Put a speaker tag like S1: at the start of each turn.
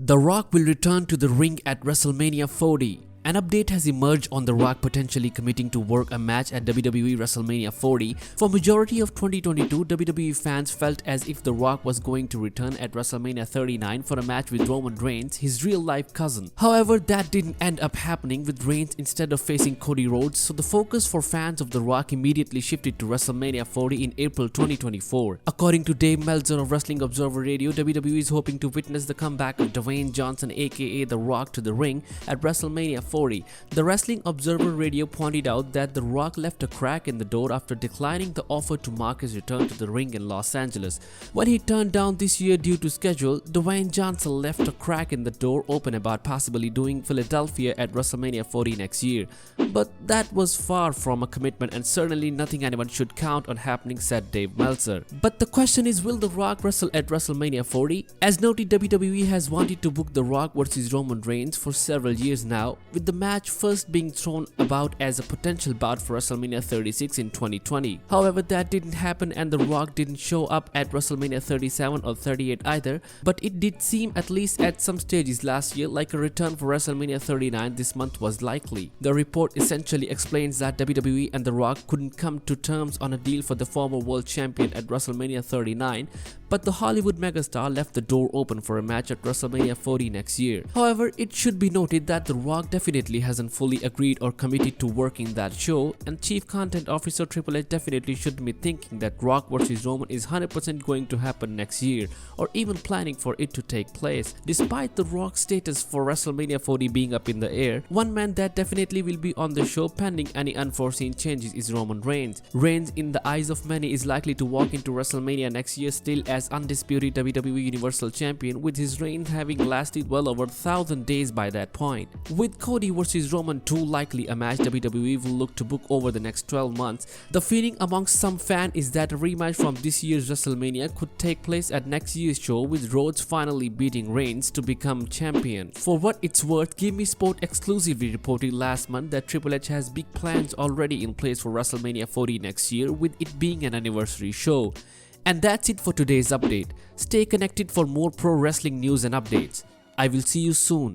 S1: The Rock will return to the ring at WrestleMania 40. An update has emerged on The Rock potentially committing to work a match at WWE WrestleMania 40. For majority of 2022, WWE fans felt as if The Rock was going to return at WrestleMania 39 for a match with Roman Reigns, his real-life cousin. However, that didn't end up happening, with Reigns instead of facing Cody Rhodes, so the focus for fans of The Rock immediately shifted to WrestleMania 40 in April 2024. According to Dave Meltzer of Wrestling Observer Radio, WWE is hoping to witness the comeback of Dwayne Johnson aka The Rock to the ring at WrestleMania 40. The Wrestling Observer Radio pointed out that The Rock left a crack in the door after declining the offer to mark his return to the ring in Los Angeles. When he turned down this year due to schedule, Dwayne Johnson left a crack in the door open about possibly doing Philadelphia at WrestleMania 40 next year. But that was far from a commitment and certainly nothing anyone should count on happening, said Dave Meltzer. But the question is, will The Rock wrestle at WrestleMania 40? As noted, WWE has wanted to book The Rock vs Roman Reigns for several years now, with the match first being thrown about as a potential bout for WrestleMania 36 in 2020. However, that didn't happen and The Rock didn't show up at WrestleMania 37 or 38 either, but it did seem, at least at some stages last year, like a return for WrestleMania 39 this month was likely. The report essentially explains that WWE and The Rock couldn't come to terms on a deal for the former world champion at WrestleMania 39, but the Hollywood megastar left the door open for a match at WrestleMania 40 next year. However, it should be noted that The Rock definitely hasn't fully agreed or committed to working that show, and Chief Content Officer Triple H definitely shouldn't be thinking that Rock vs Roman is 100% going to happen next year, or even planning for it to take place. Despite The Rock's status for WrestleMania 40 being up in the air, one man that definitely will be on the show pending any unforeseen changes is Roman Reigns. Reigns, in the eyes of many, is likely to walk into WrestleMania next year still as undisputed WWE Universal Champion, with his reign having lasted well over 1,000 days by that point. With Cody vs Roman 2 likely a match WWE will look to book over the next 12 months, the feeling amongst some fans is that a rematch from this year's WrestleMania could take place at next year's show, with Rhodes finally beating Reigns to become champion. For what it's worth, Give Me Sport exclusively reported last month that Triple H has big plans already in place for WrestleMania 40 next year, with it being an anniversary show. And that's it for today's update. Stay connected for more pro wrestling news and updates. I will see you soon.